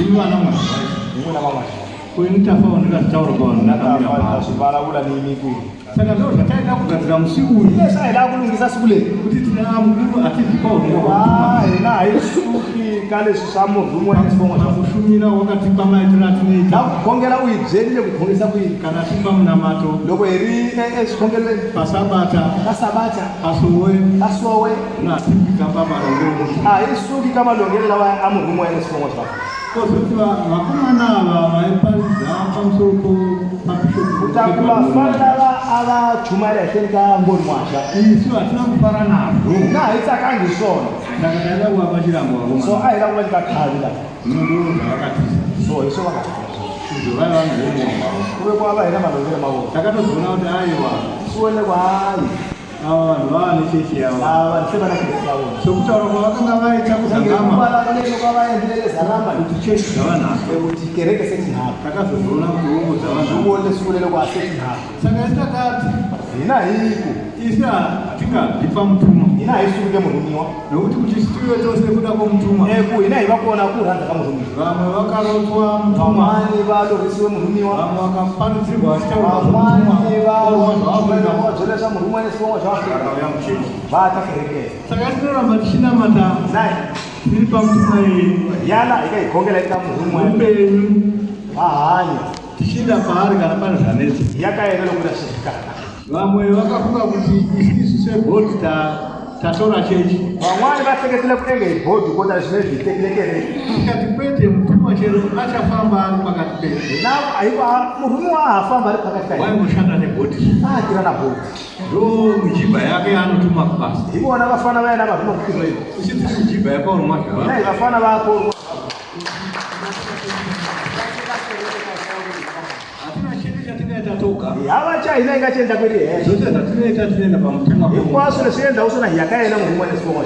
Ndimi wana mwana. Mwana mama. Kuni Tafa unika tauro kwa nakamira mama. Sibala ula ni miku. Saka ndo takaenda kugadzira musiku. Yes, aida kulungisa siku le. Kuti tina mukuru ati ndipo ngo. Na isuki kale susamo rumo nesibongo chakushumira wakati pama itira tinita. Kongela uyidzeli kukhongisa kana timba munamato. Loko eri esikhongele pasabata. Pasabata. Asowe. Na tipika papa longelo. Isuki kama longelo lawa amurumo nesibongo chako. Kozotiwa wakumana vaipariza pamusoko papishopu utakuwa fana ava chumari yashenka ngori mwasha isu hatina kufara nazvo na itsakangi sona ndakataenda kuwapa chirambo wako so aida kuva chikakhalila nundu zvavakatisa so iso vakatisa izvo vai vanhu vomuomba kuve kwavaina malongero mavo takatozoona kuti aiwa sione kwaai ava vanhu vava nechechi yavo vanisevana kirisi yavo sokutaura kwavakanga vaita kuzangama kuti chechi dzavanhasi kuti kereke setinhaka takazozoona kuti umo dzavanhasi uone sikulele kwa setinhaka saka isitakati ina hiko isi hatingabvi pamutuma ina haisukuke murumiwa nokuti kuti sitive tose kuda kwomutuma ina ivakona kuranza kamurumiwa vamwe vakarotwa mutuma vamwani vadorisiwe murumiwa vamwe vakapanidzirwa vamwani vadzolesa murumiwa nesibongo zvavakauya muchechi vatakerekeza saka tinoramba tichinamata tiri pamutuma yana ikaigongela ika murumiwa upenyu ahanya tichinda paari kana pane zvanezi yakaenera kuda shekana vamwe vakafunga kuti isisu sebhoti tatora chechi vamwani vateketele kutenga ibhodhi kota zvinezvitekelekere tikati kwete mutuma chero achafamba ari pakati pedu aiwa murume waafamba ari pakati kai waimboshanda nebhodhi akira na bhodhi ndo mijibha yake anotuma kubasa ivona vafana vaina mavhima kupinwa ivo uchiti mijibha yakaurumwa zvava nai vafana vako hava chaina ingachienda kweti zvose zvatinoita tinoenda pamutema ikwaso lesienda usona yakaenda murume nesibongo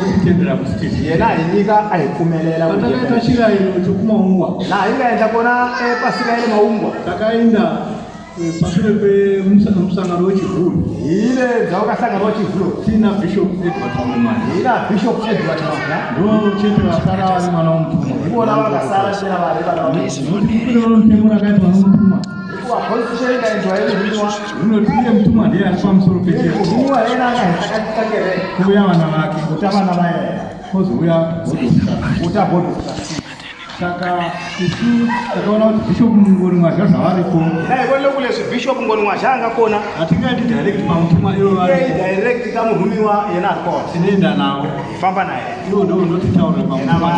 otitendera kuti yena ainyika aikumelela patakaita chirayiro chokumaungwa na ingaenda kona pasika ile maungwa takaenda pashure pemusangano wechivhuru ile dzawakasangana wechivhuru tina bishop Edward Mumani ina bishop Edward Mumani ndo chete vasara vari mwana womutuma ivona vakasara chena vari vana vanokuno ntemo rakaitwa nomutuma unotire mutuma ndiye ari pamusoro pechero kuuya vana vake kozouya utabhodhusa saka isu takaona kuti bishop ngoni mwazva zvavaripo kulezvi bishop ngoni mwazva angakona hatingaiti direct pamutuma ivo direct kamurumiwa yena akona tinoenda navo famba naye ivo ndo ndotitaura pamutuma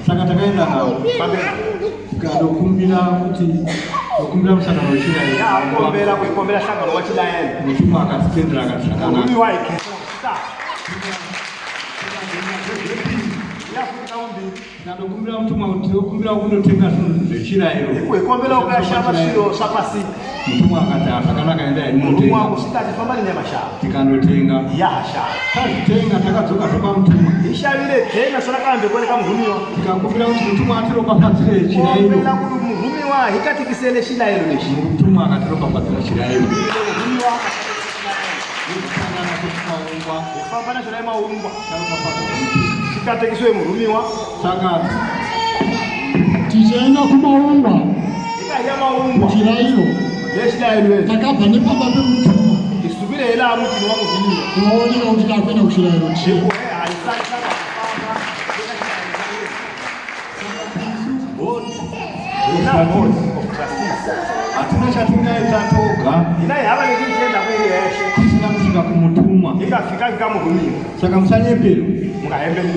saka takaenda navo tikadokumbira kuti dokumbira musangano wechirayiro kuikombera sangano wachirayiro mutuma akatitendera akati zvakanaka tikadokumbira mutuma kuti tinokumbira kundotenga zvinhu zvechirayiro kuikombera ukashamba zviro zvapasi mutuma akati zvakanaka endai munotenga tikandotenga tazvitenga takadzoka zvapamutuma ishavire tena sonakambe kone kamurumiwa tikakumbira kuti mutuma atiropafadzire chirayiro murumiwa hikatikisele chirayiro nechi mutuma akatiropafadzira chirayiro kufambana zvona maungwa tikatekiswe murumiwa saka tichaenda kumaungwa ikaya maungwa chirayiro yechirayiro takabva nepamba pemutuma isubire hela mutini wamurumiwa unooneka kuti takwenda kuchirayiro cheko hatina chatingaita toga inai hava nechichenda kwiri yeshe tisina kusvika kumutuma ingafika ikamurumiwa saka musanyepero mukahemberi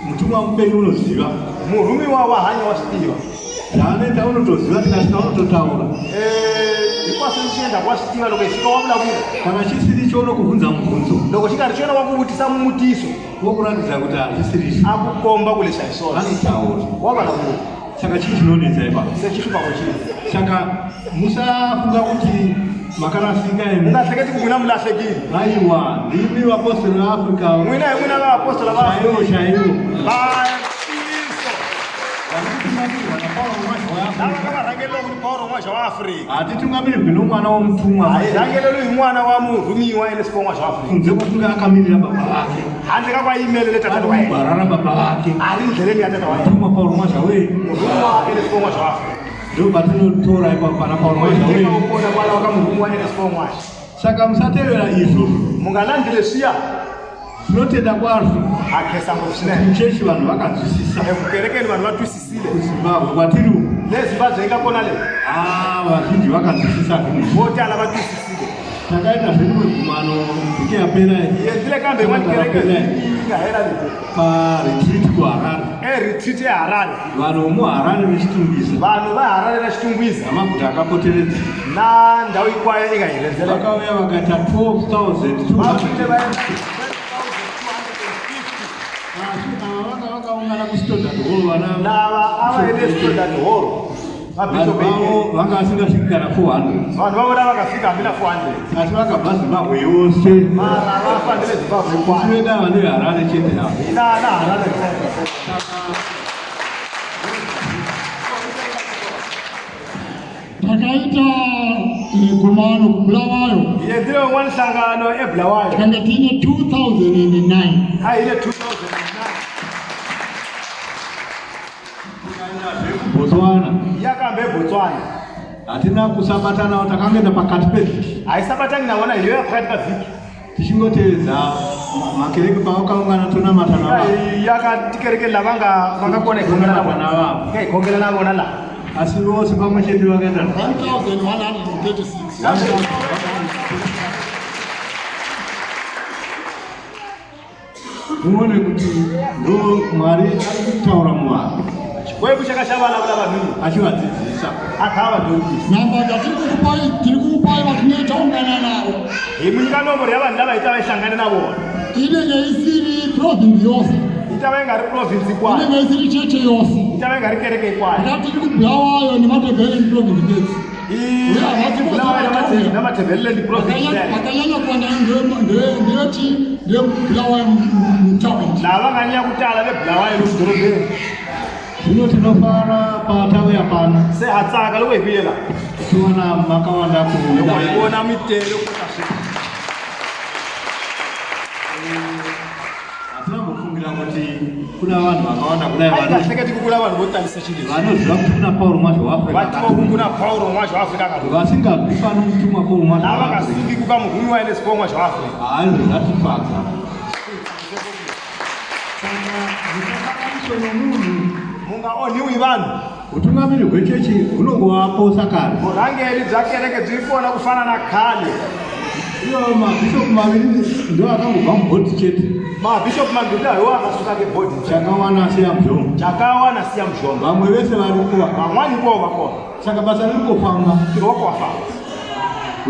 mutuma mupenyu unoziva murumiwa wahanya wasvitiva zvaanoita unotoziva tikasvika unototaura ikwaso nichienda kwasvitiva loko isvika wabuda kuva kana chisiri chounokubvunza mubvunzo loko chikati chiona wakuvutisa mumutiso wokuratidza kuti hachisiri akukomba kuleshaisona anotaura wavana kuva saka chii chinonetsa ipapo sechisvipako chii saka musafunga kuti makarasika imi ungahleketi kumwina mulahlekile aiwa ndimi vapostori veafrica mwina yemwina vaapostoli chaivo vaaiso vanokutina Rangelo ku Paulo mwa wa Afrika. Atitungamiri bino mwana wa mtumwa. Rangelo lu mwana wa murumiwa ene sipo mwa wa Afrika. Kunze kutunga akamirira baba wake. Handika kwa email leta tatu wa. Barara baba wake. Ali ndleleni ya tatu wa. Mtumwa Paulo mwa we. Mwa ene sipo mwa wa Afrika. Ndio batino tora ipa pana Paulo mwa we. Ukona bwana wakamurumwa ene sipo mwa. Saka msatelera izvo. Mungalandile siya. Tinotenda kwazvo akesa ngofune mchechi vanhu vakazvisisa ekukerekeni vanhu vatwisisile kuZimbabwe kwatiri neZimbabwe ingakona le vazhinji vakazvisisa voti ala vatwisisile takaita zverimugumano vhiki yapera yendile kambe imweni kerekeni ingahera lite paretreat kuHarare retreat yeHarare vanhu vomuHarare vechitungwiza vanhu vaHarare vechitungwiza namaguta akapoteredza na ndau ikwayo ingahirenzela vakauya vakaita 12,200 vakaungana kuStandard Hall lava avaende Standard Hall vanga vasingasviki kana 400 vanhu vavona vakafika hamina 400 asi vakabva Zimbabwe yose mara vafanire Zimbabwe kuenda vane Harare chete yavo ina Harare takaita gumano kubulawayo yendile umwe nhlangano eBulawayo kanga tine 2009 aine 2009 Botswana yakambe Botswana hatina kusabatana takangenda pakati pevhiki haisabatani naona iyo yapakati pavhiki tichingoteedza makereke pavakaungana tonamata navo yakatikereke lavangakona ikongela navona la asi vose pamwe chete vakaita 1136 muone kuti ndo Mwari arikutaura muvanhu chikwembu chakashavala vanhu achivadzidzisa akava ndoudzisa namba tiri kupai vatinoita ungana navo munyika nomboro yavanhu lavaita vaishangane navona inenge isiri provinsi yose itava ingari provinsi kwayo inenge isiri cheche yose itava ingari kereke kwayo akatiri kubulawayo nematebheleni provinsi dzedzi namatebheleni provinsi vakanyanya kuwanda ndeveti ndebulawayo mutaundi lavanganyanya kutala vebulawayo nomudhorobheni zvino tinofara patauya pano sehatsaka loko hivuyela tiona makawanda kuona mitero atinambofungira kuti kuna vanhu vakawanda kudai aingahleketi kukula vanhu votarisa chii vanoziva kuti kuna Paulo mwacho vatimokunguna Paulo mwacho Afrika vasingabvi pano mutumwa Paulo mwacho avakaziviki kukamugumi waine sipo mwacho Afrika haizvo zvatifadza mungaonhiwi vanhu utungamiri hwechechi hunongovaposa kare murangeri dzakereke dzirikuona kufanana kale iyo mabhishopu maviri ndo akangobva mubhodhi chete mabhishopu maviri aiwo akasuka ngebhodhi chakawana siya muzvombo chakawana siya muzvombo vamwe vese varikuva vamwani kuvo vakona saka basa ririkufamba tirokowafamba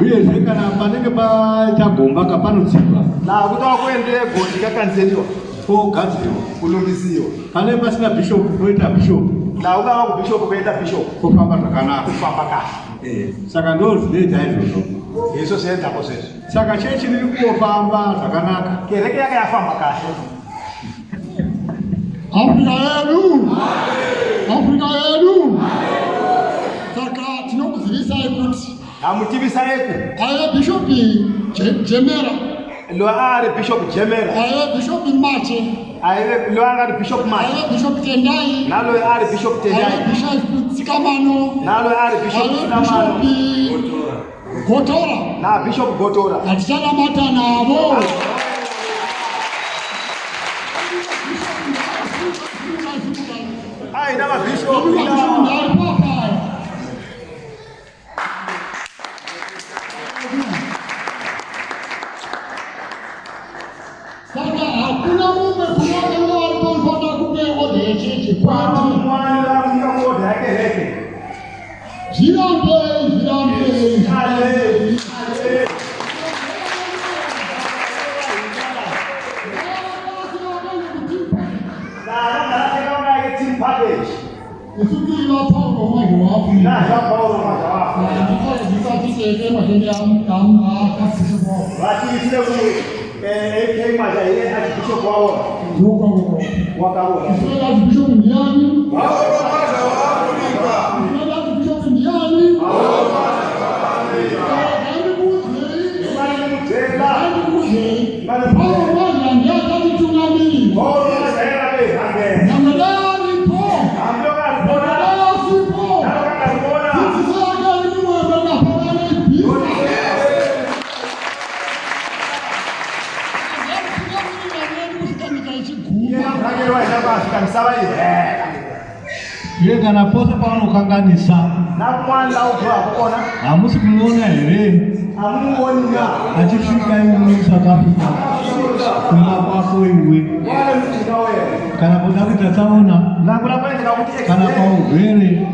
uyezve kana panenge paita gomba kapanotsigwa kutava kuendere godhi kakanzeliwa kogadzirwa kulungisiwa pane pasina bhishopu poita bhishopu ukava kubhishopu kuenda bhishopu kufamba zvakanaka kufamba kahle saka ndo zvinoita izvozvo izvo zviendako zvezvo saka chechi riri kufamba zvakanaka kereke yaka yafamba kahle Afrika yedu saka tinokuzivisai kuti hamutivisayeku aive bhishopi Jemera lo ari bishop Jemera aive bhishopi Mache aive lo ari bishop Mache aive bhishopi Tendai nalo ari bishop Tendai aive bhishopi Tsikamano nalo ari bishop Tsikamano Gotora na bishop Gotora hatichalamata navo aina mabishop saka hakuna mumwe kunotenga walipompota kupewa dhecheche kwati zvirambe isukira Paulo mwacho waafrika matende akasisipo Giyani Ye kana pose panokanganisa. Hamusi kumuona here. Achifika iwe South Africa. Kuna kwako iwe. Kana kuda kuti tsaona. Kana kwa ugere.